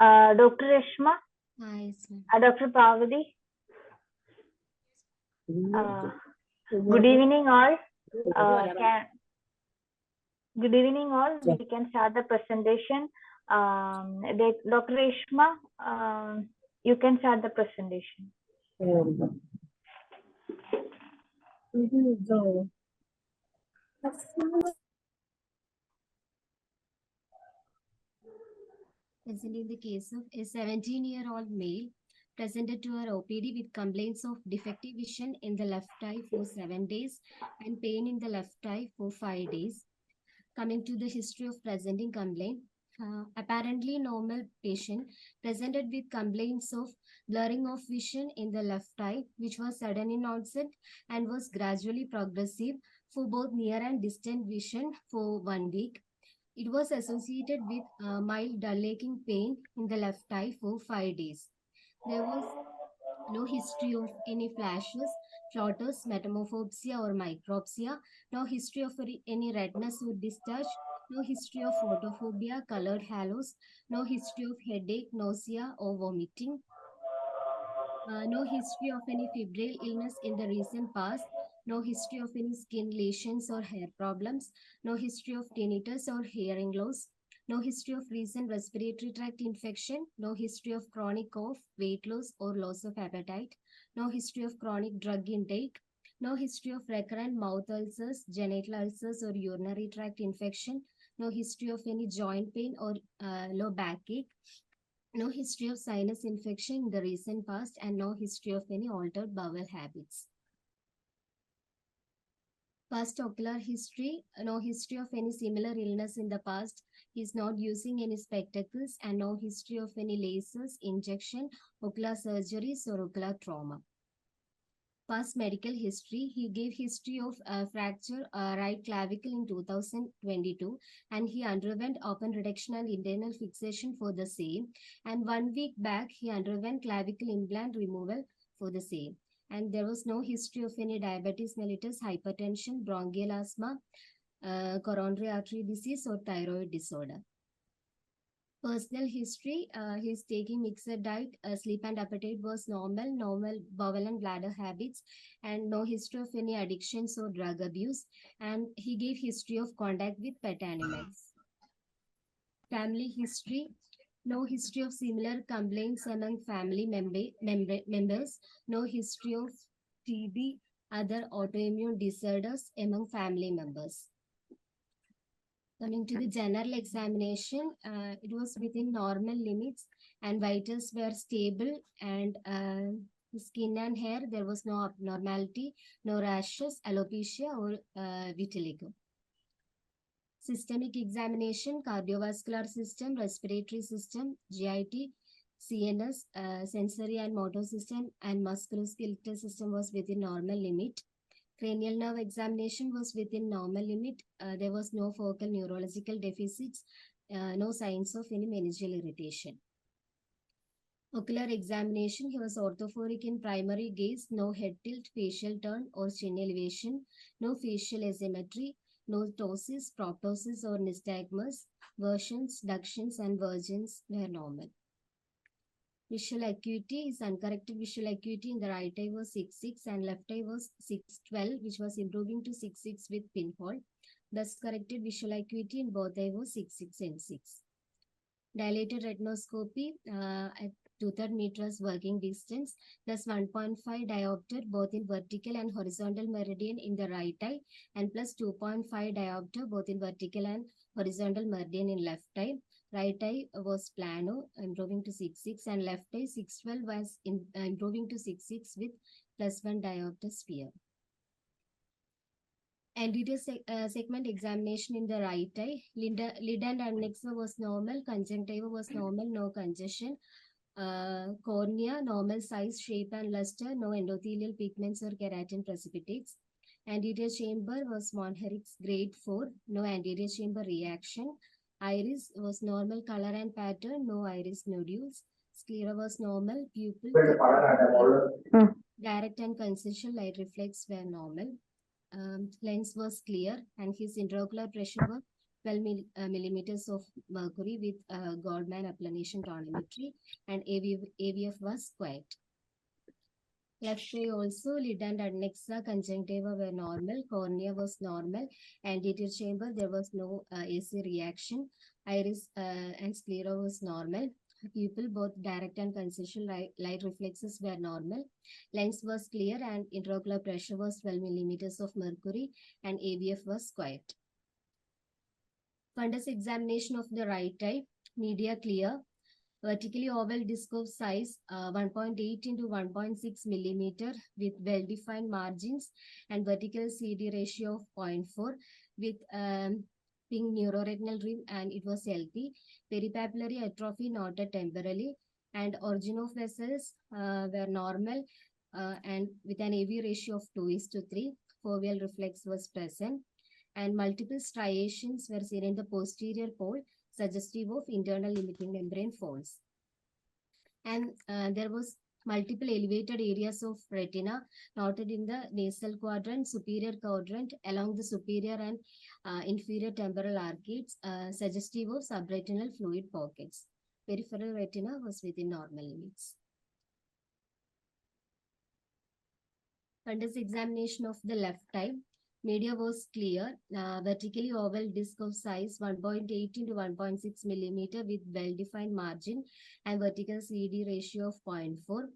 Dr. Reshma, Hi, sir. Dr. Pavadi. Good evening, all. Good evening, all. We can start the presentation. Dr. Reshma, you can start the presentation. Presenting the case of a 17-year-old male presented to our OPD with complaints of defective vision in the left eye for 7 days and pain in the left eye for 5 days. Coming to the history of presenting complaint, apparently normal patient presented with complaints of blurring of vision in the left eye, which was sudden in onset and was gradually progressive for both near and distant vision for 1 week. It was associated with mild dull-aching pain in the left eye for 5 days. There was no history of any flashes, flutters, metamorphopsia or micropsia, no history of any redness or discharge, no history of photophobia, colored halos, no history of headache, nausea or vomiting, no history of any febrile illness in the recent past, no history of any skin lesions or hair problems, no history of tinnitus or hearing loss, no history of recent respiratory tract infection, no history of chronic cough, weight loss or loss of appetite, no history of chronic drug intake, no history of recurrent mouth ulcers, genital ulcers or urinary tract infection, no history of any joint pain or low backache, no history of sinus infection in the recent past, and no history of any altered bowel habits. Past ocular history, no history of any similar illness in the past. He is not using any spectacles, and no history of any lasers, injection, ocular surgeries or ocular trauma. Past medical history, he gave history of fracture right clavicle in 2022, and he underwent open reduction and internal fixation for the same. And 1 week back, he underwent clavicle implant removal for the same. And there was no history of any diabetes mellitus, hypertension, bronchial asthma, coronary artery disease or thyroid disorder. Personal history, he's taking mixed diet, sleep and appetite was normal bowel and bladder habits, and no history of any addictions or drug abuse. And he gave history of contact with pet animals. Family history, no history of similar complaints among family members, no history of TB, other autoimmune disorders among family members. Coming to the general examination, it was within normal limits and vitals were stable, and skin and hair, there was no abnormality, no rashes, alopecia or vitiligo. Systemic examination, cardiovascular system, respiratory system, GIT, CNS, sensory and motor system and musculoskeletal system was within normal limit. Cranial nerve examination was within normal limit. There was no focal neurological deficits, no signs of any meningeal irritation. Ocular examination, he was orthophoric in primary gaze, no head tilt, facial turn or chin elevation, no facial asymmetry, no ptosis, proptosis or nystagmus, versions, ductions and versions were normal. Visual acuity, his uncorrected visual acuity in the right eye was 6.6 and left eye was 6.12, which was improving to 6.6 with pinhole. Thus corrected visual acuity in both eye was 6.6 and 6. Dilated retinoscopy at 2/3 meters working distance, plus 1.5 diopter both in vertical and horizontal meridian in the right eye, and plus 2.5 diopter both in vertical and horizontal meridian in left eye. Right eye was plano, improving to 6.6, and left eye 6.12 was improving to 6.6 with plus 1 diopter sphere. Anterior segment examination in the right eye. Lid and adnexa was normal, conjunctiva was normal, no congestion. Cornea, normal size, shape and luster, no endothelial pigments or keratin precipitates. Anterior chamber was von Herrich's grade 4, no anterior chamber reaction. Iris was normal color and pattern, no iris nodules. Sclera was normal, pupil, direct and consensual light reflex were normal. Lens was clear and his intraocular pressure was millimeters of mercury with Goldman applanation tonometry, and AVF was quiet. Left eye also, lid and adnexa conjunctiva were normal, cornea was normal, anterior chamber there was no AC reaction, iris and sclera was normal, pupil both direct and consensual light reflexes were normal, lens was clear and intraocular pressure was 12 millimeters of mercury and AVF was quiet. Fundus examination of the right eye, media clear, vertically oval disc of size 1.8 into 1.6 millimeter with well-defined margins and vertical CD ratio of 0.4 with pink neuroretinal rim, and it was healthy. Peripapillary atrophy noted temporarily, and origin of vessels were normal and with an AV ratio of 2:3. Foveal reflex was present, and multiple striations were seen in the posterior pole, suggestive of internal limiting membrane folds. And there was multiple elevated areas of retina noted in the nasal quadrant, superior quadrant, along the superior and inferior temporal arcades, suggestive of subretinal fluid pockets. Peripheral retina was within normal limits. Fundus examination of the left eye. Media was clear, vertically oval disc of size 1.8 into 1.6 millimeter with well-defined margin and vertical CD ratio of 0.4.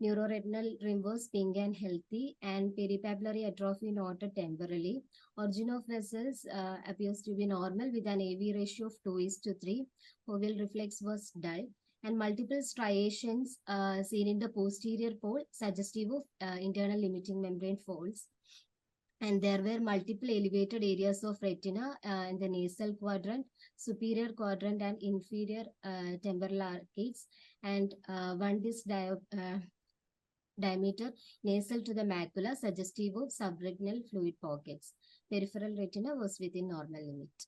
Neuroretinal rim was pink and healthy, and peripapillary atrophy noted temporarily. Origin of vessels appears to be normal with an AV ratio of 2:3. Foveal reflex was dull, and multiple striations seen in the posterior pole, suggestive of internal limiting membrane folds. And there were multiple elevated areas of retina in the nasal quadrant, superior quadrant, and inferior temporal arcades, and one disc diameter nasal to the macula, suggestive of subretinal fluid pockets. Peripheral retina was within normal limit.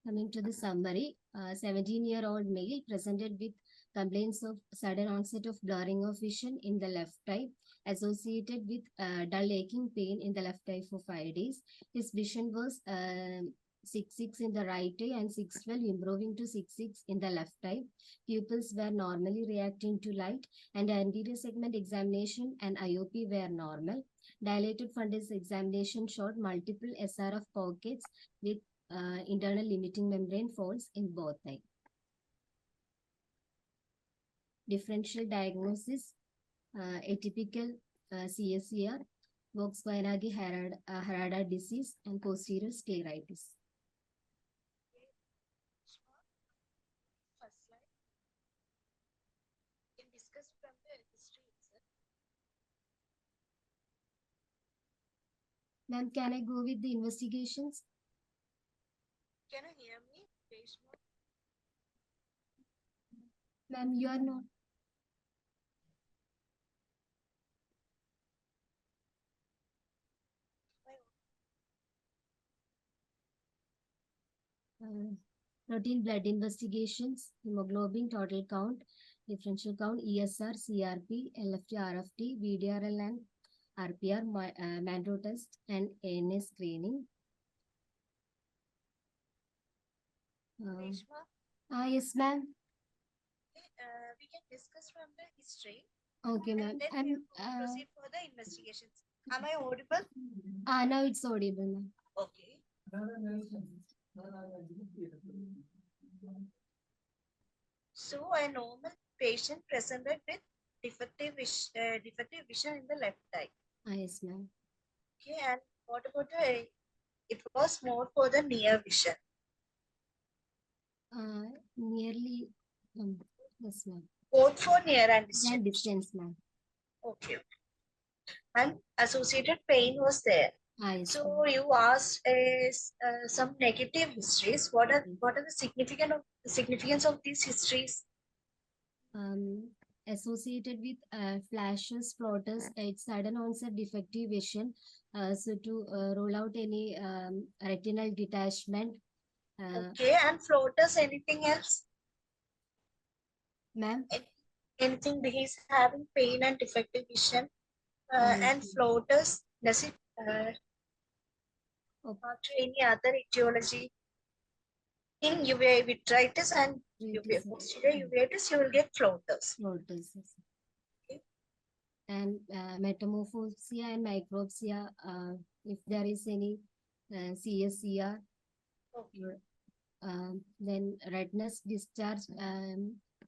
Coming to the summary, 17-year-old male presented with complaints of sudden onset of blurring of vision in the left eye, associated with dull aching pain in the left eye for 5 days. His vision was 6:6 in the right eye and 6:12, improving to 6:6 in the left eye. Pupils were normally reacting to light, and anterior segment examination and IOP were normal. Dilated fundus examination showed multiple SRF pockets with internal limiting membrane folds in both eyes. Differential diagnosis, atypical CSCR, Vox-Koyanagi-Harada disease, and posterior scleritis. First slide. Can discuss from the history itself. Ma'am, can I go with the investigations? Can you hear me? Reshma? Ma'am, you are not. Routine blood investigations, hemoglobin, total count, differential count, ESR, CRP, LFT, RFT, VDRL and RPR, Mandro test, and ANA screening. Reshma? Yes, ma'am. We can discuss from the history. Okay, ma'am. And then we proceed for the investigations. Am I audible? Now it's audible, ma'am. Okay. So a normal patient presented with defective vision in the left eye. Yes, ma'am. Okay, and what about the? It was more for the near vision. Nearly, yes, ma'am. Both for near and distant. And distance, ma'am. Okay. And associated pain was there. Yes, so you asked some negative histories. What are the significance of these histories? Associated with flashes, floaters, it's sudden onset defective vision. So to rule out any retinal detachment. Okay, and floaters, anything else? Ma'am? Anything he's having pain and defective vision. And floaters, does it After any other etiology in uveitis vitritis and posterior uveitis, you will get floaters. Floaters. Okay. And metamorphosia and micropsia, if there is any CSCR, Okay. then redness discharge,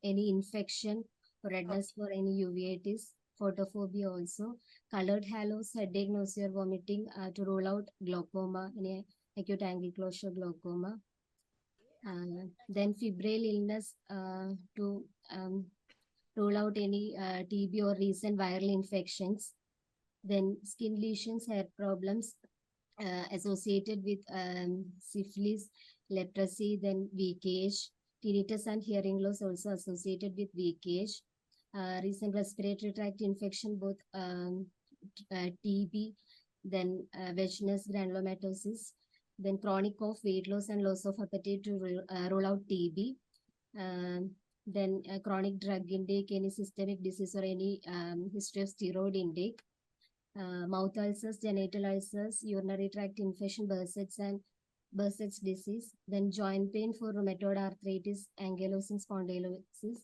any infection, redness for any uveitis, photophobia also, colored halos, headache, nausea, vomiting, to rule out glaucoma, any acute angle closure glaucoma. Then febrile illness, to rule out any TB or recent viral infections. Then skin lesions, hair problems associated with syphilis, leprosy, then VKH, tinnitus and hearing loss also associated with VKH. Recent respiratory tract infection, both TB, then vaginous granulomatosis, then chronic cough, weight loss and loss of appetite to rule out TB. Then chronic drug intake, any systemic disease or any history of steroid intake. Mouth ulcers, genital ulcers, urinary tract infection, Behçet's and Behçet's disease, then joint pain for rheumatoid arthritis, ankylosing spondylosis,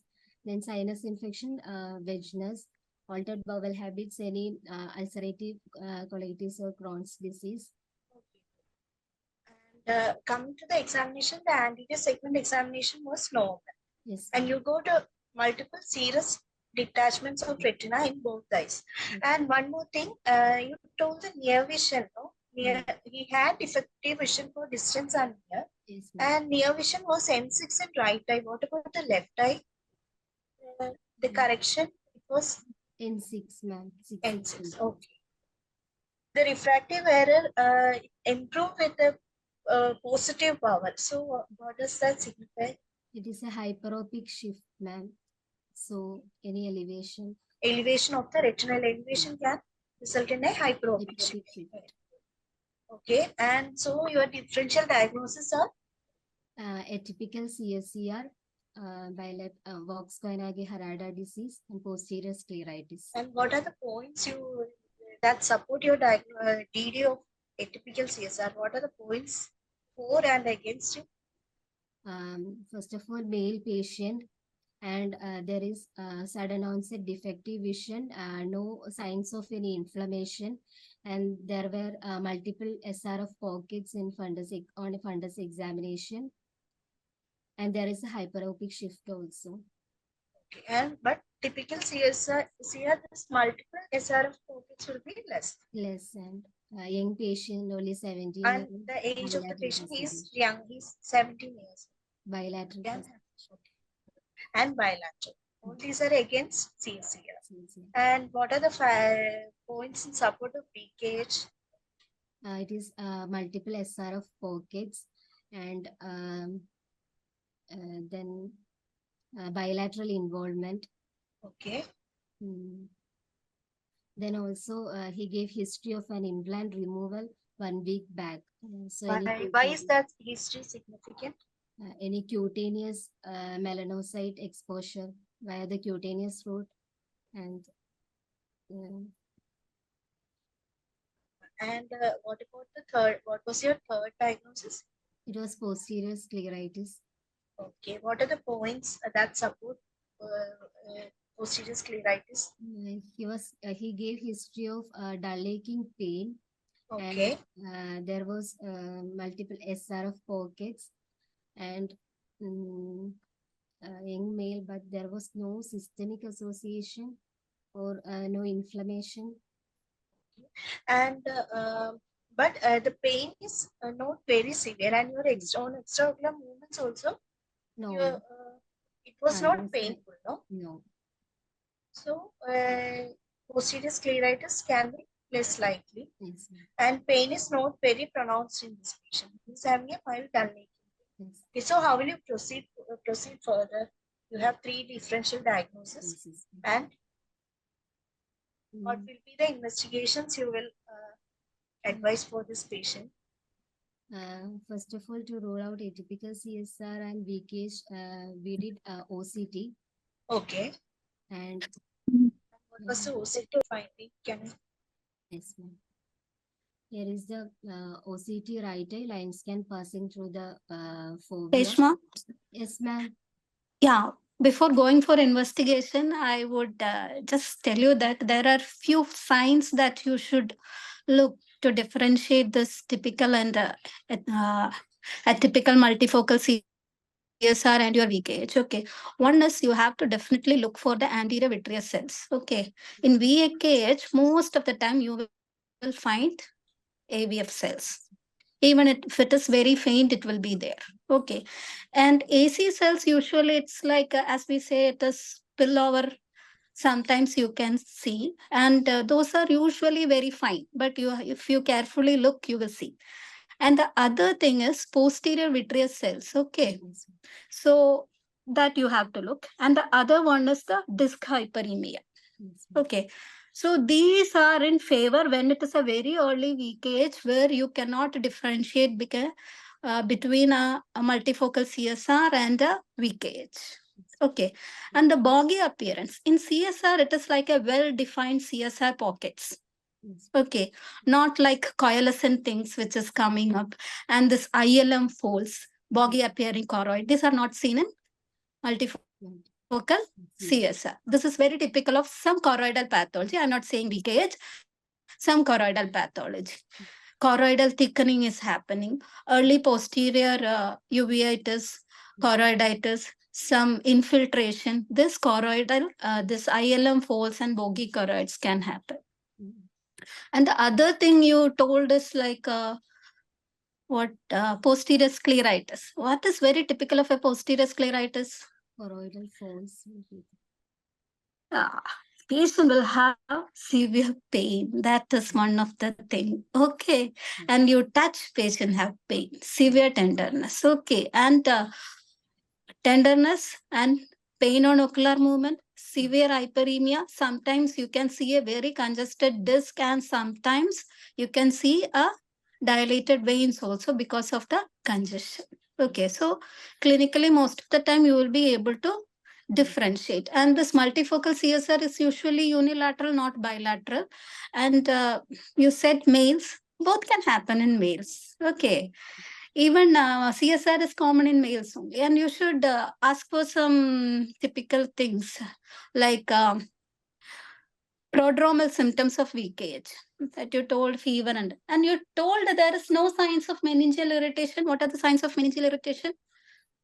then sinus infection, vaginous, altered bowel habits, any ulcerative colitis or Crohn's disease. And coming to the examination, the anterior segment examination was normal. Yes. And you go to multiple serous detachments of retina in both eyes. And one more thing, you told the near vision, no? He had effective vision for distance and near. Yes, and near vision was N6 in right eye. What about the left eye? The correction, it was N6, ma'am. N6. Okay. The refractive error improved with the positive power. So what does that signify? It is a hyperopic shift, ma'am. So any elevation. Elevation of the retinal elevation can result in a hyperopic shift. Okay, and so your differential diagnosis are? Atypical CSCR, Vox-Koyanagi-Harada disease, and posterior scleritis. And what are the points that support your DD of atypical CSR? What are the points for and against it? First of all, male patient, and there is sudden onset defective vision, no signs of any inflammation, and there were multiple SRF pockets in on a fundus examination, and there is a hyperopic shift also. Okay, but typical CSR, this multiple SRF pockets will be less. Less, and young patient, only 17 and years. The age of the patient is young, he's 17 years. Bilateral. And bilateral. All these are against CSCR. And what are the points in support of BKH? It is multiple SRF pockets, and then bilateral involvement. Okay. Then also he gave history of an implant removal 1 week back. So why is that history significant? Any cutaneous melanocyte exposure via the cutaneous route, and what about the third? What was your third diagnosis? It was posterior scleritis. Okay, what are the points that support posterior scleritis? He gave history of dull aching pain. Okay. And there was multiple SRF pockets, and young male, but there was no systemic association or no inflammation. And but the pain is not very severe, and your extraocular movements also. No, it was not painful, no. No. So posterior scleritis can be less likely. Yes. And pain is not very pronounced in this patient. He's having a mild dull aching. Yes. Okay, so how will you proceed further? You have 3 differential diagnoses. Yes. And what will be the investigations you will advise for this patient? First of all, to rule out atypical CSR and VKH, we did OCT. Okay. And what was the OCT finding? Can you? Yes, ma'am. Here is the OCT right eye line scan passing through the fovea. Reshma? Yes, ma'am. Yeah, before going for investigation, I would just tell you that there are few signs that you should look to differentiate this typical and atypical multifocal CSR and your VKH. Okay, one is you have to definitely look for the anterior vitreous cells. Okay, in VKH, most of the time you will find AVF cells. Even if it is very faint, it will be there. Okay, and AC cells usually it's like as we say, it is spillover. Sometimes you can see, and those are usually very fine. But if you carefully look, you will see. And the other thing is posterior vitreous cells. Okay, Yes, ma'am. so that you have to look. And the other one is the disc hyperemia. Yes, ma'am. Okay. So these are in favor when it is a very early VKH where you cannot differentiate between a multifocal CSR and a VKH. Okay. And the boggy appearance. In CSR, it is like a well-defined CSR pockets. Yes. Okay. Not like coalescent things which is coming up. And this ILM folds, boggy appearing choroid. These are not seen in multifocal CSR. This is very typical of some choroidal pathology. I'm not saying VKH, some choroidal pathology. Choroidal thickening is happening. Early posterior uveitis, choroiditis, some infiltration. This choroidal, this ILM folds and bogey choroids can happen. And the other thing you told is like what posterior scleritis. What is very typical of a posterior scleritis? Choroidal folds. Ah, patient will have severe pain. That is one of the thing. Okay. And you touch patient have pain, severe tenderness. Okay. And tenderness and pain on ocular movement, severe hyperemia. Sometimes you can see a very congested disc and sometimes you can see a dilated veins also because of the congestion. Okay. So clinically, most of the time you will be able to differentiate. And this multifocal CSR is usually unilateral, not bilateral. And you said males, both can happen in males. Okay. Even CSR is common in males only. And you should ask for some typical things like prodromal symptoms of VKH that you told fever and you told there is no signs of meningeal irritation. What are the signs of meningeal irritation?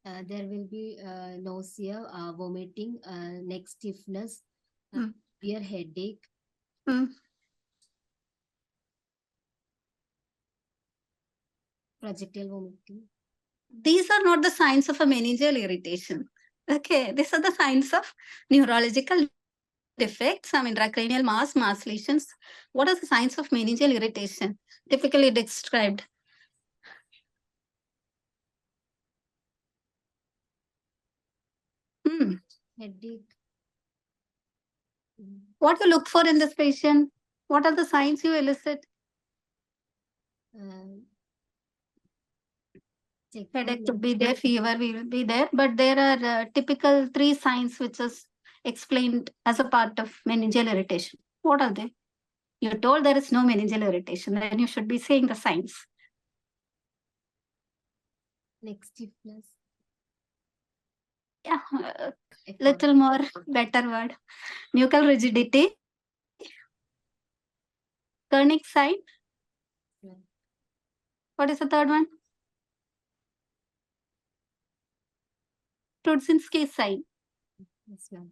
There will be nausea, vomiting, neck stiffness, Mm. severe headache, Mm. projectile vomiting. These are not the signs of a meningeal irritation. Okay, these are the signs of neurological defects, some intracranial mass lesions. What are the signs of meningeal irritation? Typically described. Headache. What you look for in this patient? What are the signs you elicit? Headache to be there, fever will be there, but there are typical 3 signs which is explained as a part of meningeal irritation. What are they? You told there is no meningeal irritation, then you should be saying the signs. Neck stiffness. Yeah, little more better word. Nuchal rigidity. Kernick sign. Yeah. What is the third one? Trudzinski sign. Yes, ma'am.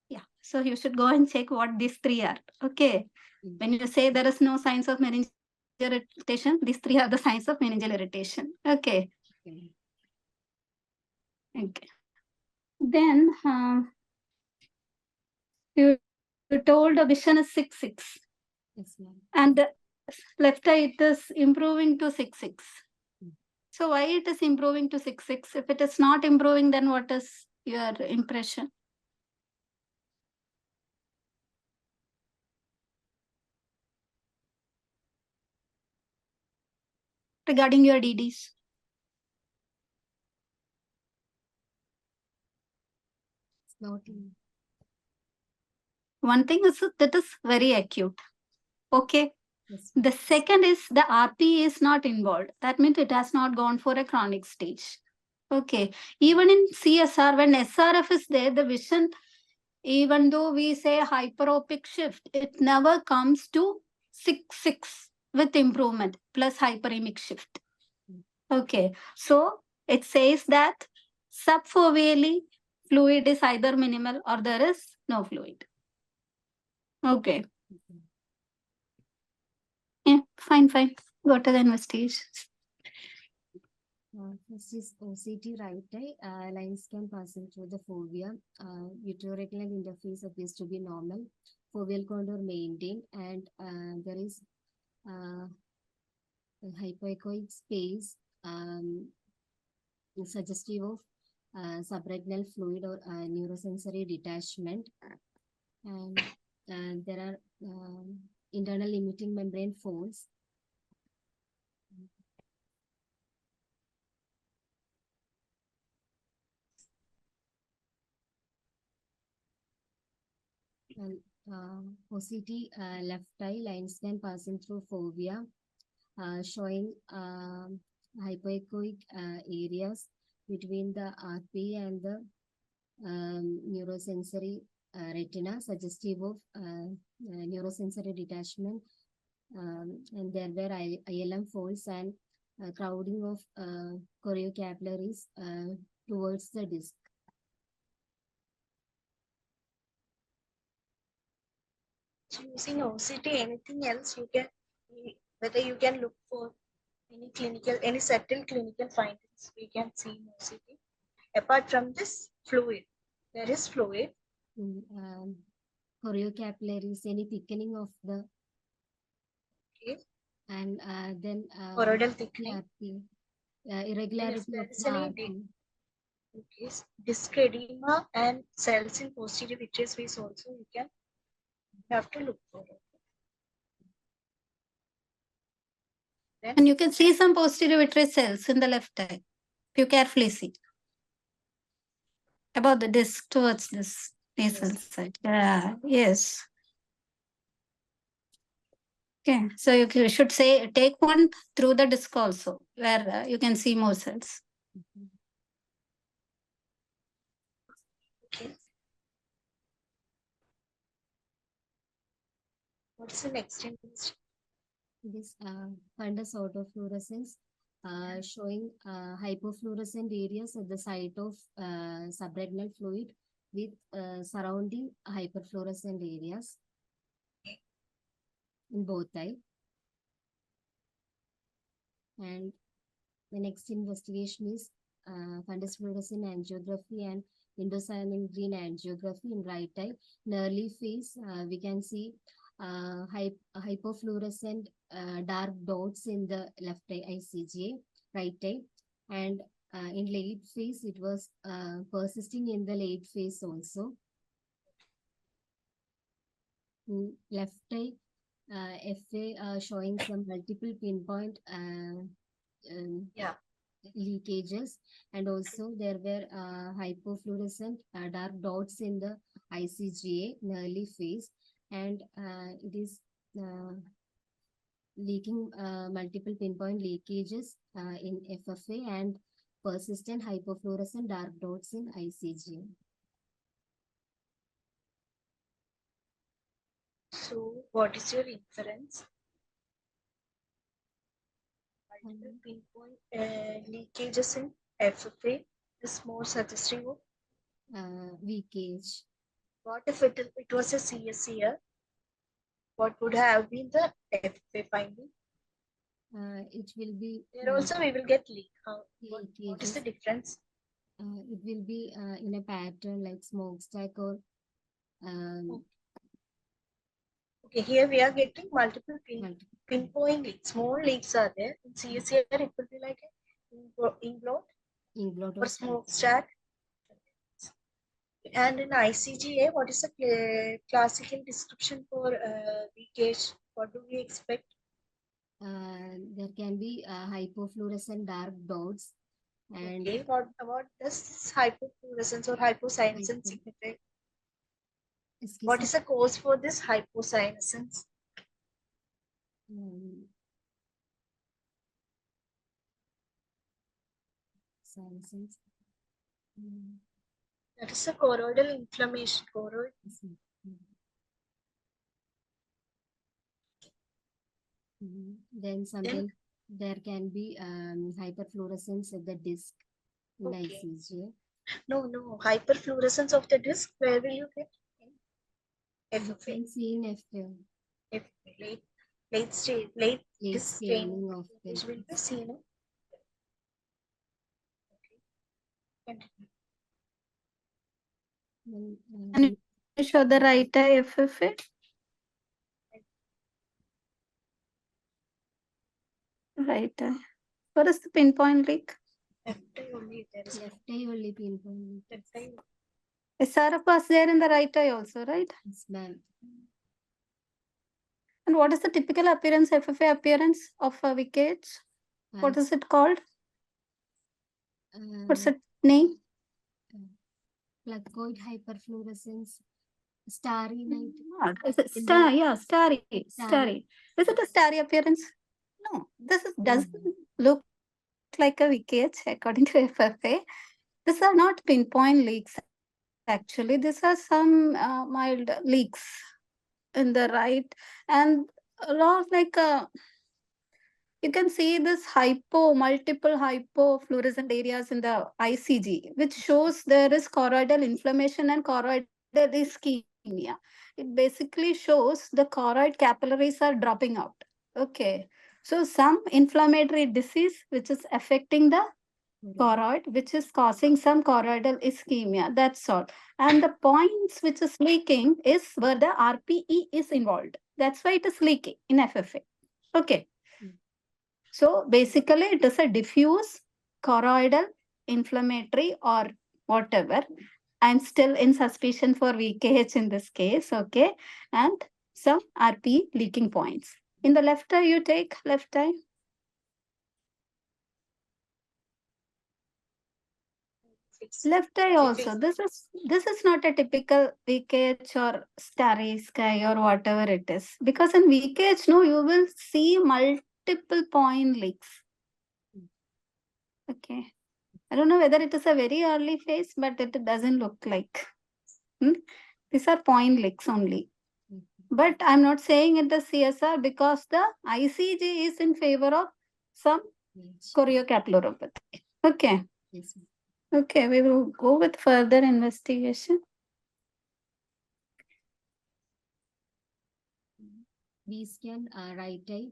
Yeah, so you should go and check what these 3 are. Okay. When you say there is no signs of meningeal irritation, these 3 are the signs of meningeal irritation. Okay. Okay. Then you told the vision is 6-6. Yes, ma'am. And the left eye it is improving to 6-6. So why it is improving to 6-6? If it is not improving, then what is your impression? Regarding your DDs? It's not in. One thing is that is very acute. Okay. Yes. The second is the RP is not involved. That means it has not gone for a chronic stage. Okay. Even in CSR, when SRF is there, the vision, even though we say hyperopic shift, it never comes to 6 with improvement plus hyperemic shift. Okay. So it says that subfoveally fluid is either minimal or there is no fluid. Okay. Yeah, fine. Go to the investigations. First is OCT right eye. Lines can passing through the fovea. Uteroretinal interface appears to be normal. Foveal contour maintained, and there is a hypoechoic space suggestive of subretinal fluid or neurosensory detachment. And there are internal limiting membrane folds. And OCT left eye line scan passing through fovea, showing hypoechoic areas between the RP and the neurosensory retina, suggestive of neurosensory detachment. And there were ILM folds and crowding of choriocapillaries towards the disc. Using OCT, anything else you can, whether you can look for any subtle clinical findings we can see in OCT. Apart from this fluid, there is fluid. Choriocapillaries, any thickening of the, Okay. and then Choroidal thickening. RP, irregularity Yes, of there is the any RP. Okay. Disc edema and cells in posterior vitreous veins also you can have to look for it. Then And you can see some posterior vitreous cells in the left eye. If you carefully see. About the disc towards this nasal side. Yeah, yes. Okay, so you should say take one through the disc also, where you can see more cells. okay. What's the next image? This fundus autofluorescence showing hypofluorescent areas at the site of subretinal fluid with surrounding hyperfluorescent areas in both eye. And the next investigation is fundus fluorescent angiography and indocyanine green angiography in right eye. In early phase, we can see hypofluorescent dark dots in the left eye ICGA, right eye, and in late phase it was persisting in the late phase also. In left eye, FA showing some multiple pinpoint leakages, and also there were hypofluorescent dark dots in the ICGA in early phase, and it is leaking multiple pinpoint leakages in FFA and persistent hypofluorescent dark dots in ICGA. So what is your inference? Multiple pinpoint leakages in FFA is more suggestive of Leakage. what if it was a CSCR? What would have been the FFA finding? It will be There also we will get leak. What is the leakages. difference? It will be in a pattern like smokestack or Okay, here we are getting multiple pinpoint leaks. Small leaks are there. In CSCR, it will be like a inglot or smokestack. And in ICGA, what is the classical description for leakage? What do we expect? There can be hypofluorescent dark dots. And okay, what does hypofluorescence or hypocyanosis signify? What is the cause for this hypocyanosis? Sinuses. That is a choroidal inflammation. Choroid. Then something there can be hyperfluorescence of the disc in Okay. ICG. No, hyperfluorescence of the disc. Where will you get? You FFA. can see in FFA. Late stage, late disc staining of the which will be seen. Okay. Can you show the right eye FFA? Right eye. What is the pinpoint leak? Left eye only there is. Left eye only pinpoint. Left eye. SRF was there in the right eye also, right? Yes, ma'am. And what is the typical appearance, FFA appearance of a wickage? What is it called? What's its name? Placoid hyperfluorescence. Starry night. Is it starry? Is it a starry appearance? No, this doesn't look like a wickage according to FFA. These are not pinpoint leaks. Actually, these are some mild leaks in the right, and a lot like you can see this multiple hypofluorescent areas in the ICG, which shows there is choroidal inflammation and choroidal ischemia. It basically shows the choroid capillaries are dropping out. Okay. So some inflammatory disease which is affecting the choroid, which is causing some choroidal ischemia. That's all. And the points which is leaking is where the RPE is involved. That's why it is leaking in FFA. Okay. So basically, it is a diffuse choroidal inflammatory or whatever. I'm still in suspicion for VKH in this case, okay? And some RP leaking points. In the left eye, you take left eye. Left eye also. This is not a typical VKH or starry sky or whatever it is. Because in VKH, no, you will see multiple point leaks. Okay. I don't know whether it is a very early phase, but it doesn't look like. These are point leaks only. But I'm not saying it is CSR because the ICG is in favor of some choriocapillaropathy. Okay. Yes, Okay, we will go with further investigation. We scan right eye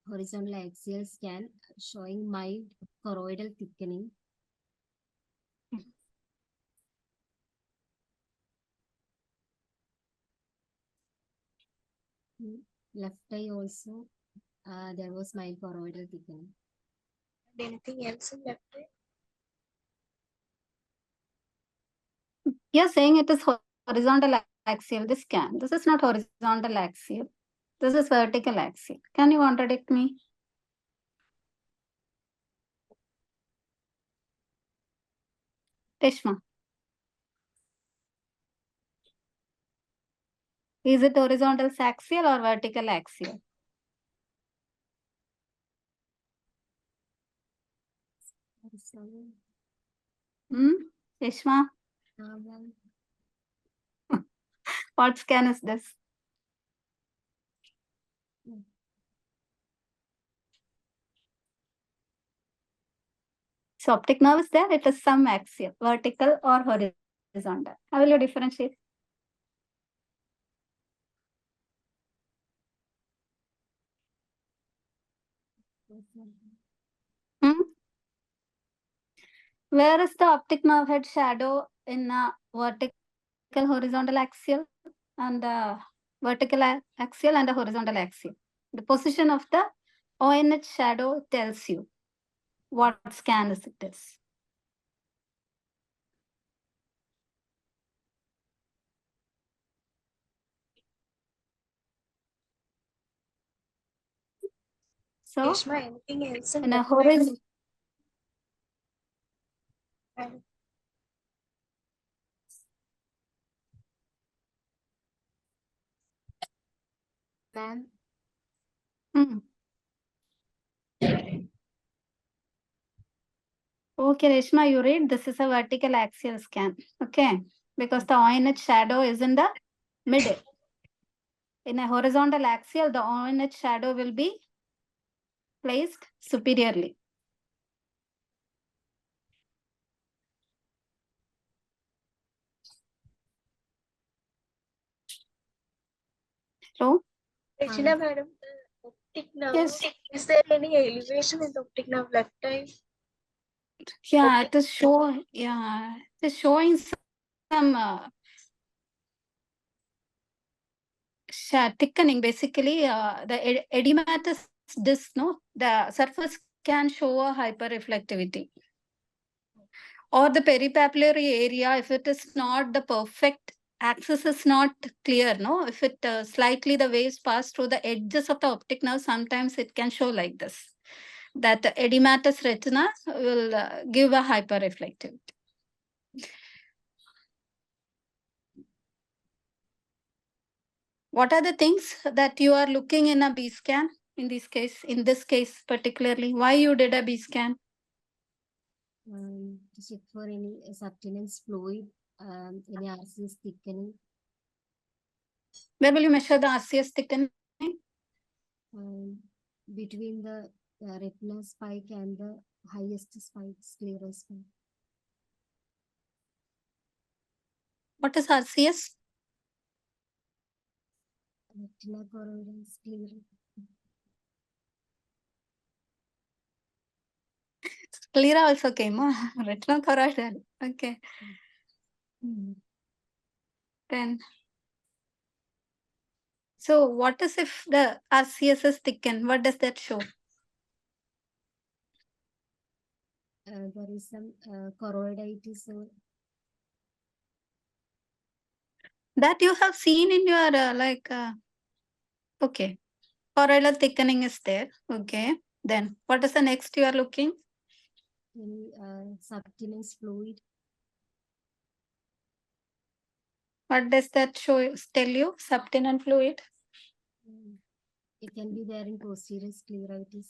horizontal axial scan showing mild choroidal thickening. Left eye also, there was mild choroidal thickening. Anything else in left eye? You're saying it is horizontal axial, this scan. This is not horizontal axial. This is vertical axial. Can you contradict me? Teshma. Is it horizontal axial or vertical axial? Teshma? What scan is this? So optic nerve is there, it is some axial, vertical or horizontal. How will you differentiate? Where is the optic nerve head shadow in vertical horizontal axial and vertical axial and a horizontal axial? The position of the ONH shadow tells you what scan is it is. So, anything else in a horizontal, Ma'am, Hmm. Okay, Reshma, you read. This is a vertical axial scan. Okay, because the ONH shadow is in the middle. In a horizontal axial, the ONH shadow will be placed superiorly. So, Regina madam, optic nerve, yes, is there any elevation in the optic nerve left eye? yeah, Okay. it is showing. Yeah, it is showing some thickening. Basically, the edematous disc, no, the surface can show a hyperreflectivity. Or the peripapillary area, if it is not the perfect axis is not clear, no, if it slightly the waves pass through the edges of the optic nerve, sometimes it can show like this, that the edematous retina will give a hyperreflectivity. What are the things that you are looking in a B scan in this case particularly? Why you did a B scan? To check for any subtenance fluid, any RCS thickening, Where will you measure the RCS thickening? between the retinal spike and the highest spike, scleral spike. What is RCS? Retina choroidal scleral. Sclera also came, retinal choroidal. Okay. Then, so what is if the RCS is thickened? What does that show? There is some choroiditis or That you have seen in your okay, choroidal thickening is there. Okay. Then what is the next you are looking? any subtenance fluid. What does that show? Tell you subtenant fluid. It can be there in posterior scleritis.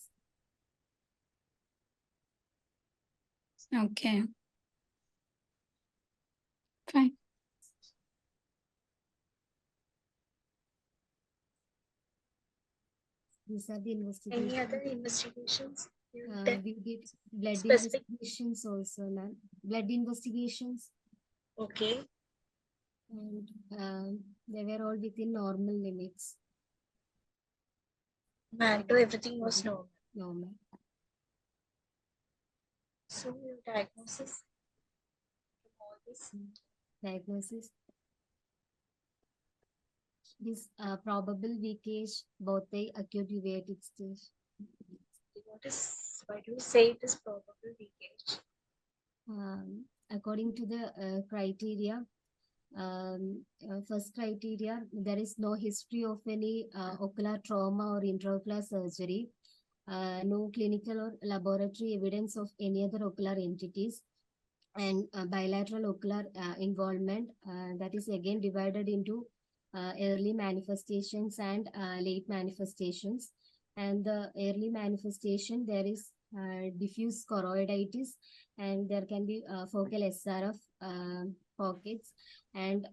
Okay. Fine. These are the Any investigations. other investigations? You did? We did blood Specific. investigations also, ma'am. Blood investigations, Okay. and they were all within normal limits. Manto, everything was normal. Normal. So your diagnosis from all this. Diagnosis is probable leakage, both the acute uveitic stage. Why do you say it is probable leakage? According to the criteria, first criteria, there is no history of any ocular trauma or intraocular surgery, no clinical or laboratory evidence of any other ocular entities, and bilateral ocular involvement, that is again divided into early manifestations and late manifestations. And the early manifestation, there is diffuse choroiditis, and there can be focal SRF pockets, and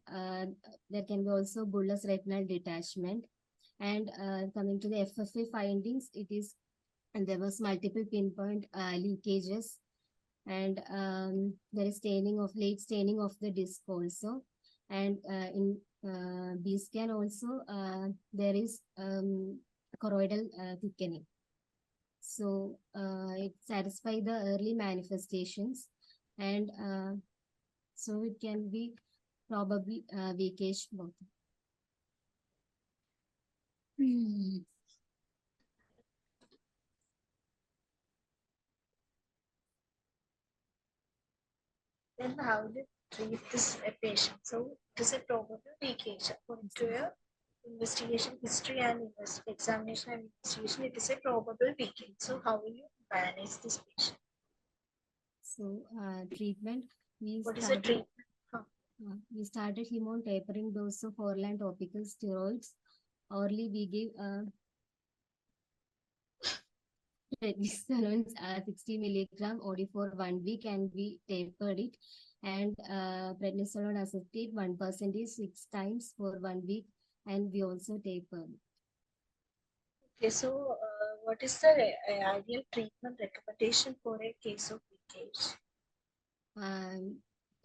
there can be also bullous retinal detachment. And coming to the FFA findings, it is, and there was multiple pinpoint leakages, and there is late staining of the disc also. And in B scan also, there is choroidal thickening. So it satisfies the early manifestations, and so it can be probably weakish both. Then how do you treat this patient? So it is a probable leakage according to your investigation history and examination and investigation. It is a probable leakage. So how will you manage this patient? So treatment, What is the treatment? we started him on tapering dose of oral and topical steroids. Orally, we give prednisolone 60 milligram OD for 1 week and we tapered it. And prednisolone acetate 1% is 6 times for 1 week and we also tapered. Okay, so what is the ideal treatment recommendation for a case of leakage?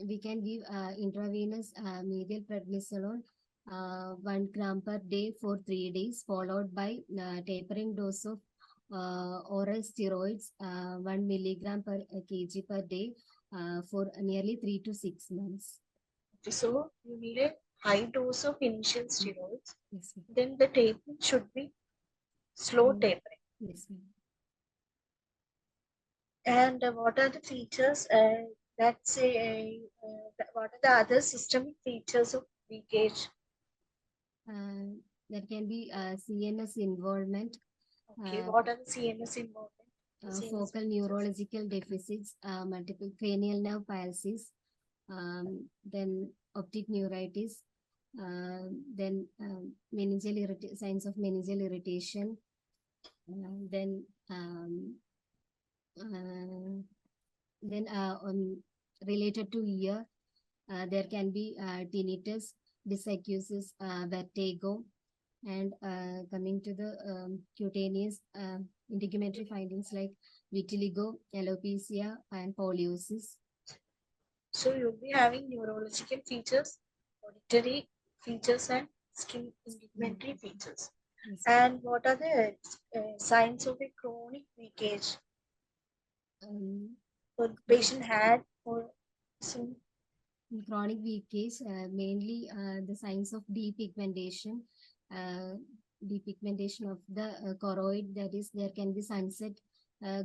We can give intravenous medial prednisolone 1 gram per day for 3 days, followed by tapering dose of oral steroids 1 milligram per kg per day for nearly 3 to 6 months. Okay, so you need a high dose of initial steroids. Yes, ma'am. Then the tapering should be slow tapering. Yes, ma'am. And what are the features? Let's say, what are the other systemic features of leakage? There can be CNS involvement, Okay, what are the CNS involvement? focal neurological deficits, multiple cranial nerve palsies, then optic neuritis, then signs of meningeal irritation, then related to ear, there can be tinnitus, dysaceusis, vertigo, and coming to the cutaneous integumentary findings like vitiligo, alopecia, and poliosis. So you'll be having neurological features, auditory features, and skin integumentary features. Yes. And what are the signs of a chronic leakage? So the patient had or some In chronic leakage, mainly the signs of depigmentation, depigmentation of the choroid, that is, there can be sunset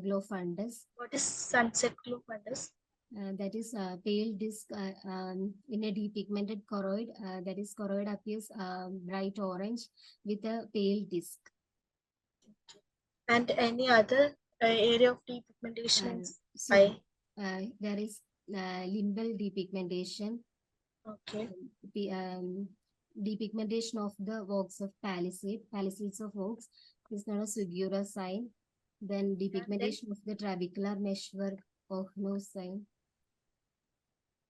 glow fundus. what is sunset glow fundus? That is pale disc in a depigmented choroid. That is, choroid appears bright orange with a pale disc. And any other area of depigmentation? So, eye? there is limbal depigmentation. Okay. Depigmentation of the works of palisades of works is known as Sugiura sign. Then depigmentation of the trabecular meshwork of no sign.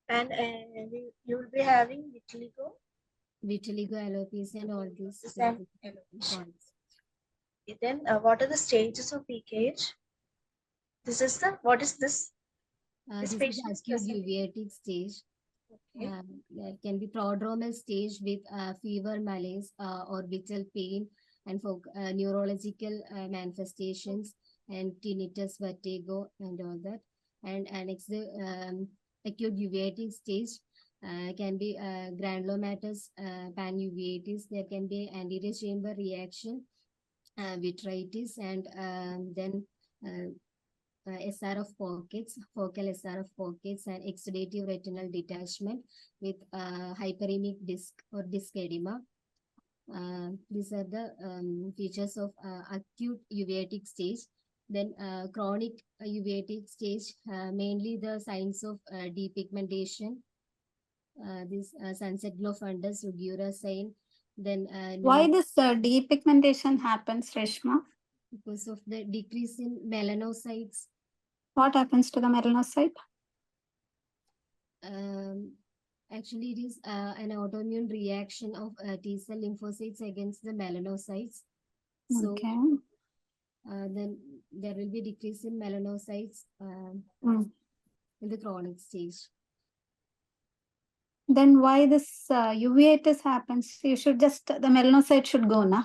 And you will be having vitiligo. Vitiligo, alopecia, and all these. And alopecia. Then what are the stages of leakage? This is the, what is this? This is the acute uveitic stage. Okay. There can be prodromal stage with fever, malaise, orbital pain, and for neurological manifestations, and tinnitus, vertigo, and all that. And next, the acute uveitic stage can be granulomatous panuveitis. There can be anterior chamber reaction, vitritis, and then SR of pockets, focal SR of pockets, and exudative retinal detachment with hyperemic disc or disc edema. These are the features of acute uveitic stage. Then chronic uveitic stage, mainly the signs of depigmentation, this sunset glow fundus, Sugiura sign. Then Why this depigmentation happens, Reshma? because of the decrease in melanocytes. What happens to the melanocyte? Actually, it is an autoimmune reaction of T cell lymphocytes against the melanocytes. So, Okay. then there will be decrease in melanocytes in the chronic stage. Then why this uveitis happens? You should just, the melanocyte should go, na?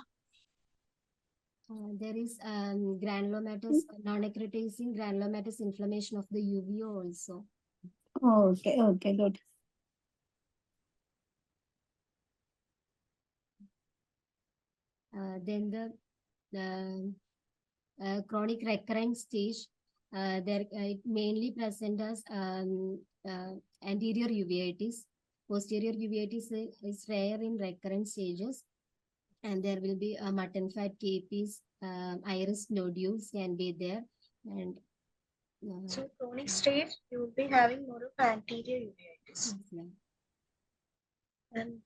There is granulomatous, non-necrotizing granulomatous inflammation of the uveo also. Oh, okay, okay, good. Then the chronic recurrent stage, there it mainly present as anterior uveitis. Posterior uveitis is rare in recurrent stages, and there will be mutton fat capes, iris nodules can be there, and so chronic stage you will be having more of anterior uveitis. And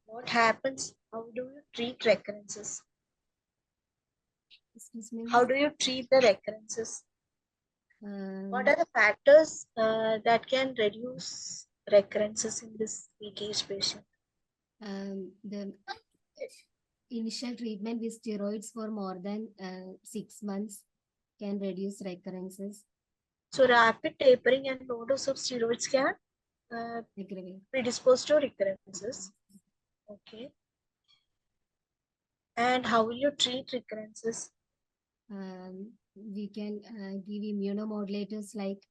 what happens? How do you treat recurrences? Excuse me. How do you treat the recurrences? Um, What are the factors that can reduce recurrences in this leakage patient? the initial treatment with steroids for more than 6 months can reduce recurrences. So rapid tapering and low dose of steroids can predispose to recurrences. Okay. And how will you treat recurrences? We can give immunomodulators like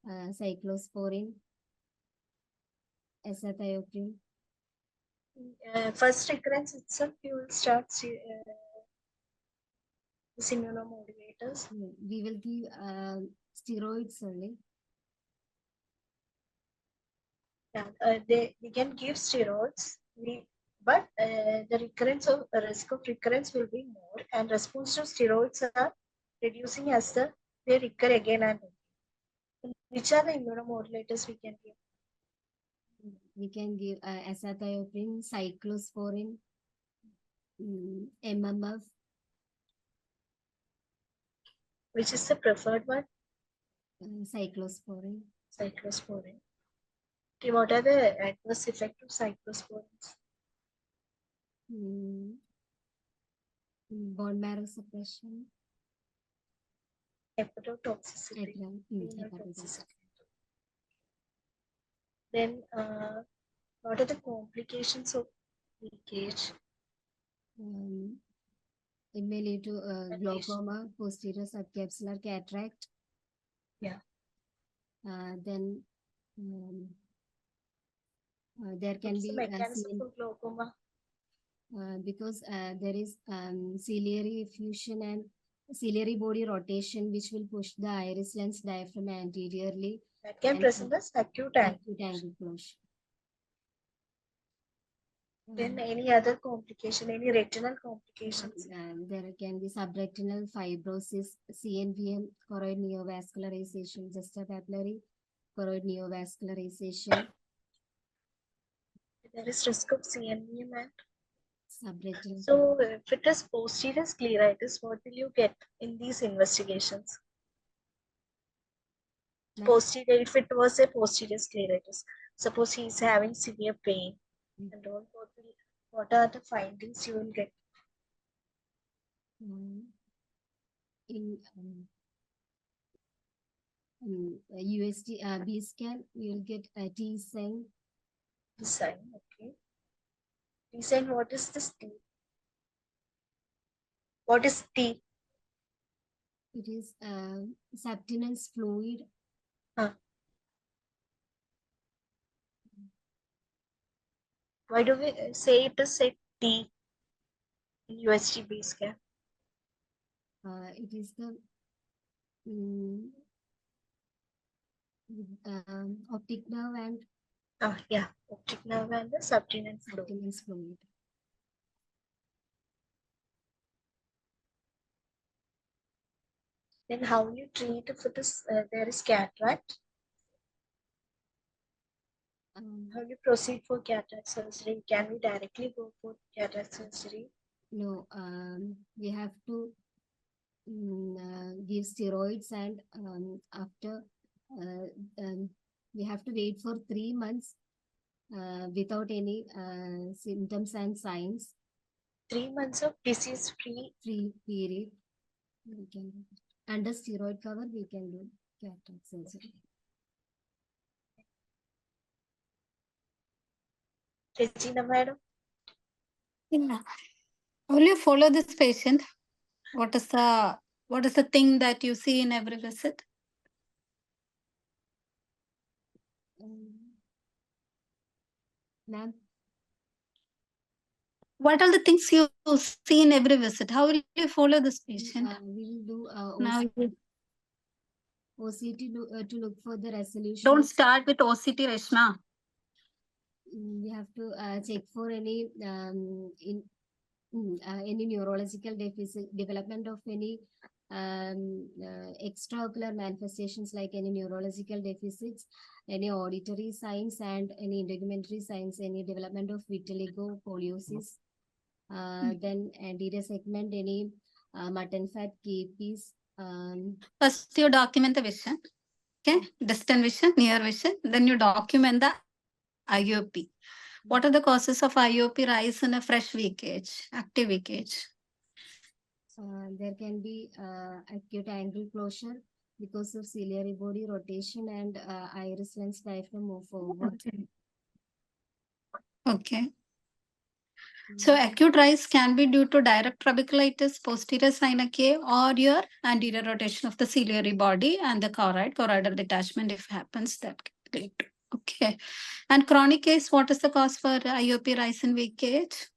cyclosporin, azathioprine. First recurrence itself, you will start this immunomodulators. We will give steroids only. Yeah, we can give steroids, but the risk of recurrence will be more, and response to steroids are reducing as they recur again and again. Which are the immunomodulators we can give? We can give azathioprine, cyclosporin, MMF. Which is the preferred one? Cyclosporin. Cyclosporin. Okay, what are the adverse effects of cyclosporins? Bone marrow suppression. Hepatotoxicity. Hepatotoxicity. Then, what are the complications of leakage? It may lead to glaucoma, posterior subcapsular cataract. Yeah. Then there can be mechanism of glaucoma. Because there is ciliary effusion and ciliary body rotation, which will push the iris lens diaphragm anteriorly. That can present as acute angle closure. Then any other complication, any retinal complications? There can be subretinal fibrosis, CNVM, choroid neovascularization, juxtapapillary choroid neovascularization. There is risk of CNVM and subretinal. So if it is posterior scleritis, what will you get in these investigations? Posterior, if it was a posterior scleritis, suppose he is having severe pain, and all, what are the findings you will get? In USD B scan, you will get a T sign. T sign, okay. T sign, what is this T? What is T? It is subtenance fluid. Why do we say it is a T in USGB scan? It is the optic nerve and optic nerve and the subtenance fluid. Then how will you treat if it is there is cataract? How do you proceed for cataract surgery? Can we directly go for cataract surgery? No, we have to give steroids, and after we have to wait for 3 months without any symptoms and signs. 3 months of disease-free period. We can do that. Under steroid cover, we can do cataract surgery. Regina, madam? Yeah. Will you follow this patient? What is the thing that you see in every visit? Ma'am? What are the things you see in every visit? How will you follow this patient? We will do Now OCT to look for the resolution. Don't start with OCT, Reshma. We have to check for any neurological deficit, development of any extraocular manifestations like any neurological deficits, any auditory signs, and any integumentary signs, any development of vitiligo, poliosis. Then anterior segment, any mutton fat, KPs. First, you document the vision. Okay, distant vision, near vision. Then you document the IOP. What are the causes of IOP rise in a fresh leakage, active leakage? There can be acute angle closure because of ciliary body rotation and iris lens diaphragm move forward. Okay. So acute rise can be due to direct trabeculitis, posterior sinus cave, or your anterior rotation of the ciliary body and the choroidal detachment. If happens, that can lead to. Okay. And chronic case, what is the cause for IOP rise in leakage?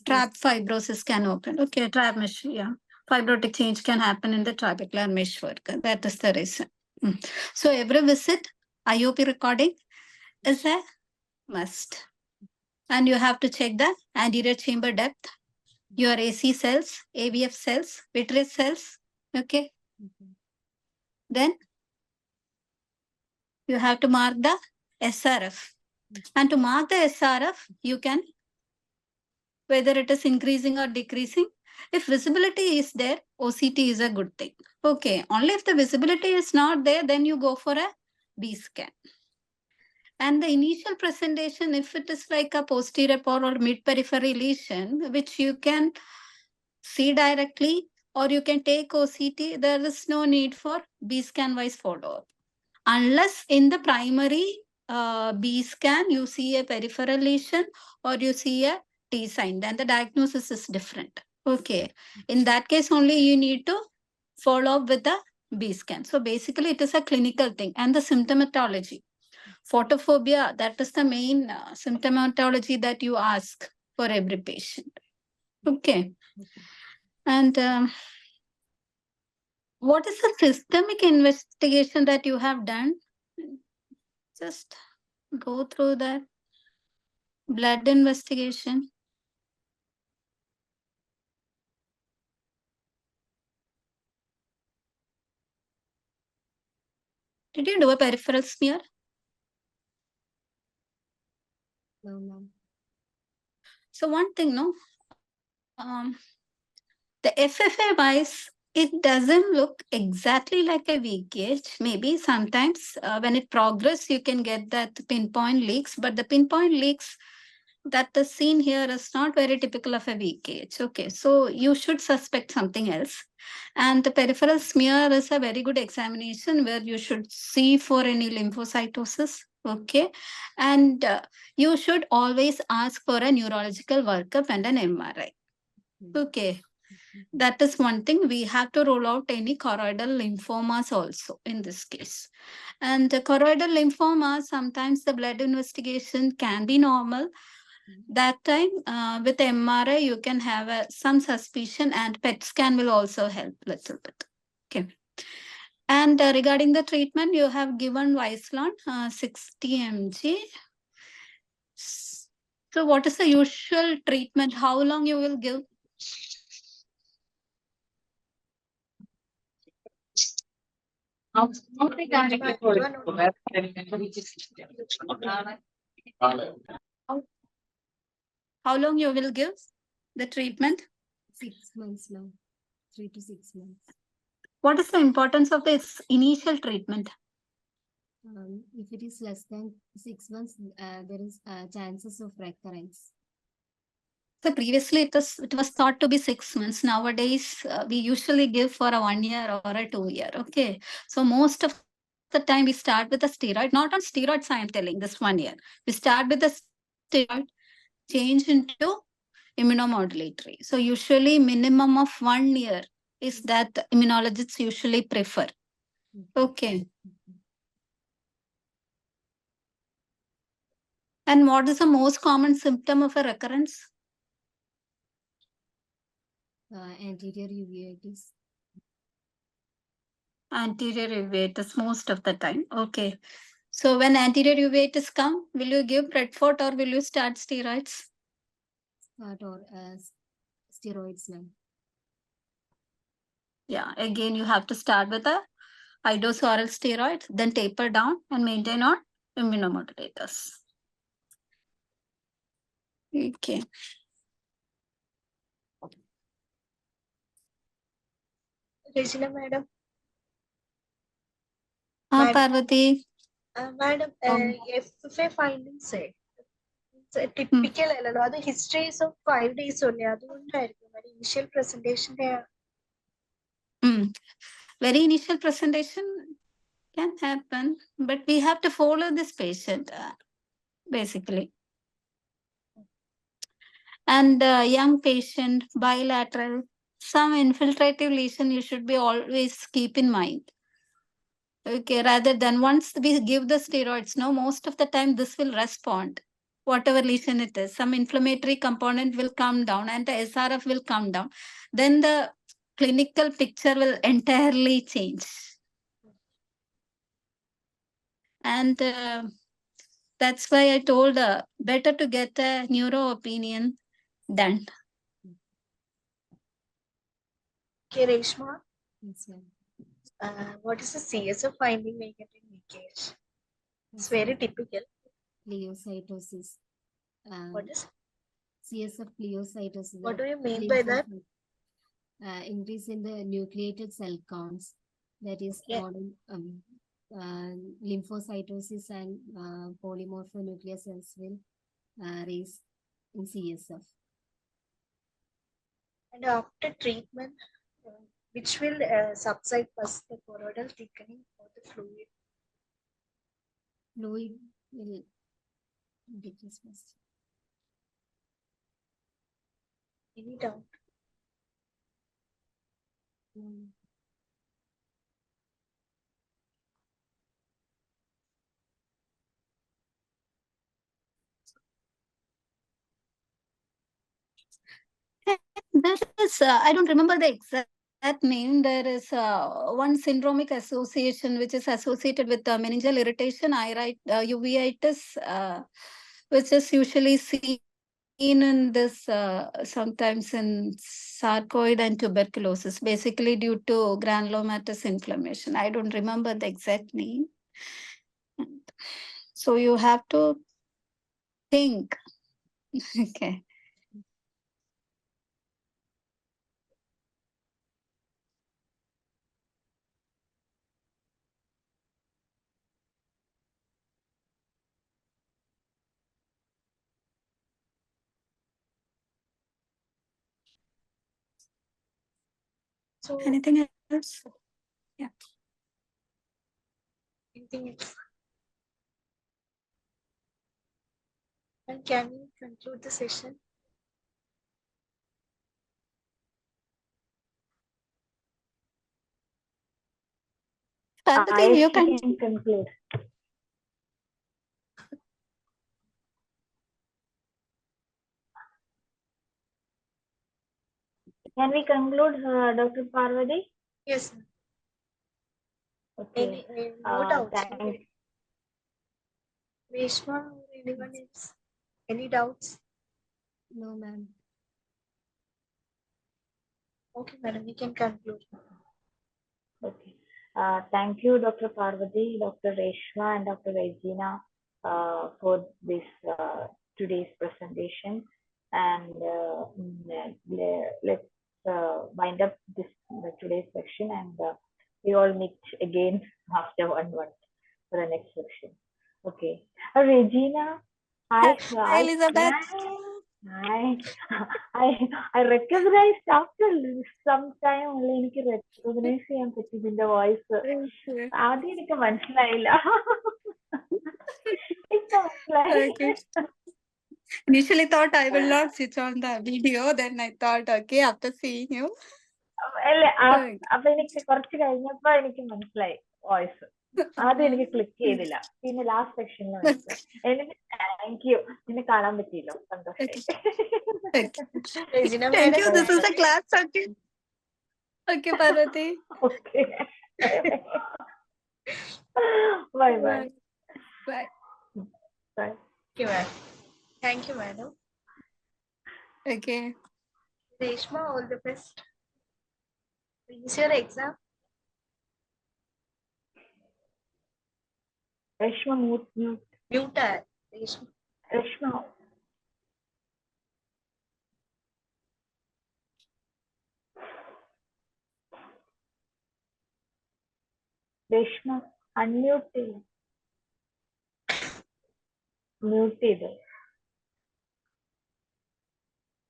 Trap fibrosis can open. Okay, trap mesh, yeah. Fibrotic change can happen in the trabecular meshwork. That is the reason. So every visit, IOP recording is a must. And you have to check the anterior chamber depth, your AC cells, AVF cells, vitreous cells. Okay. Then you have to mark the SRF. And to mark the SRF, you can, whether it is increasing or decreasing. If visibility is there, OCT is a good thing. Okay. Only if the visibility is not there, then you go for a B scan. And the initial presentation, if it is like a posterior or mid-periphery lesion, which you can see directly or you can take OCT, there is no need for B scan wise follow-up. Unless in the primary B scan, you see a peripheral lesion or you see a T sign, then the diagnosis is different. Okay. In that case, only you need to follow up with the B scan. So basically, it is a clinical thing. And the symptomatology. Photophobia, that is the main symptomatology that you ask for every patient. Okay. And what is the systemic investigation that you have done? Just go through that. Blood investigation. Did you do a peripheral smear? No. So one thing, no, the FFA wise, it doesn't look exactly like a leakage. Maybe sometimes when it progresses, you can get that pinpoint leaks, but the pinpoint leaks that is seen here is not very typical of a leakage. Okay, so you should suspect something else. And the peripheral smear is a very good examination where you should see for any lymphocytosis. Okay, and you should always ask for a neurological workup and an MRI. Okay, that is one thing. We have to rule out any choroidal lymphomas also in this case. And the choroidal lymphoma, sometimes the blood investigation can be normal. That time with MRI, you can have some suspicion and PET scan will also help a little bit. Okay. And regarding the treatment, you have given Vislon 60 mg. So what is the usual treatment? How long you will give? How long you will give the treatment? 6 months now. 3 to 6 months. What is the importance of this initial treatment? If it is less than 6 months, there is chances of recurrence. So previously it was thought to be 6 months. Nowadays we usually give for a 1 year or a 2 year. Okay. So most of the time we start with a steroid, not on steroids. I am telling this 1 year. We start with the steroid, change into immunomodulatory. So usually minimum of 1 year is that immunologists usually prefer. Okay. And what is the most common symptom of a recurrence? Anterior uveitis. Anterior uveitis most of the time. Okay. So when anterior uveitis come, will you give Predfort or will you start steroids? Start or steroids now. Yeah, again you have to start with a high dose oral steroids, then taper down and maintain on immunomodulators. Okay. Regina, madam. Ah, Madam, Parvati. madam, FFA findings say it's a typical the histories of 5 days only. Initial presentation there. Very initial presentation can happen, but we have to follow this patient basically. And young patient, bilateral, some infiltrative lesion you should be always keep in mind. Okay, rather than once we give the steroids, no, most of the time this will respond. Whatever lesion it is, some inflammatory component will come down and the SRF will come down. Then the clinical picture will entirely change. And that's why I told better to get a neuro opinion done. Okay, Reshma, Yes, ma'am. what is the CSF finding we get in leakage? It's very typical. Pleocytosis. What is? CSF pleocytosis. What do you mean by that? Increase in the nucleated cell counts. That is Yeah. called lymphocytosis and polymorphonuclear cells will raise in CSF. And after treatment, which will subside first, the choroidal thickening or the fluid? Fluid will decrease first. Any doubt? There is, I don't remember the exact name. There is one syndromic association which is associated with meningeal irritation, uveitis, which is usually seen in this sometimes in sarcoid and tuberculosis, basically due to granulomatous inflammation. I don't remember the exact name. So you have to think. Okay. So Anything else? Yeah. anything else? And can we conclude the session? Parvati, you can conclude. Can we conclude, Dr. Parvati? Yes. Okay. Any no doubts? Thank Reshma or anyone else? Any doubts? No, ma'am. Okay, madam, we can conclude. Okay. Thank you, Dr. Parvati, Dr. Reshma, and Dr. Regina for this today's presentation. And let's wind up this today's section, and we all meet again after 1 month for the next section. Okay. Regina, hi, Hi, Elizabeth. Hi. I recognized after some time only എനിക്ക് recognize ചെയ്യാൻ പറ്റി ഇതിന്റെ voice. ആദ്യം എനിക്ക് മനസ്സിലായില്ല. ഇപ്പൊ മനസ്സിലായി. Okay. Initially thought I will not switch on the video. Then I thought, okay, after seeing you. അല്ല അപ്പൊ എനിക്ക് കുറച്ച് കഴിഞ്ഞപ്പോ എനിക്ക് മനസ്സിലായി വോയിസ്. ആദ്യം എനിക്ക് ക്ലിക്ക് ചെയ്തില്ല, പിന്നെ ലാസ്റ്റ് സെക്ഷനിൽ മനസ്സിലായി. എനിക്ക് താങ്ക് യു, നിന്നെ കാണാൻ പറ്റിയല്ലോ, സന്തോഷമായി. Thank you. This is the class. Okay. Okay, Parvati. Okay. Bye bye. Bye. Bye. Thank you, madam. Okay. Reshma, all the best. Is your exam? Reshma, mute. Mute. Reshma. Reshma. Reshma unmute ചെയ്തു. Mute ചെയ്തു.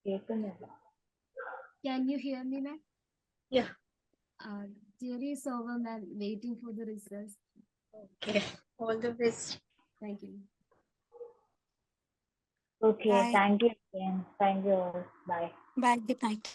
കേൾക്കുന്നില്ല. Can you hear me, ma'am? Yeah. Theory is over, ma'am. Waiting for the results. Okay. All the best. Thank you. Okay, Bye. thank you again. Thank you all. Bye. Bye. Good night.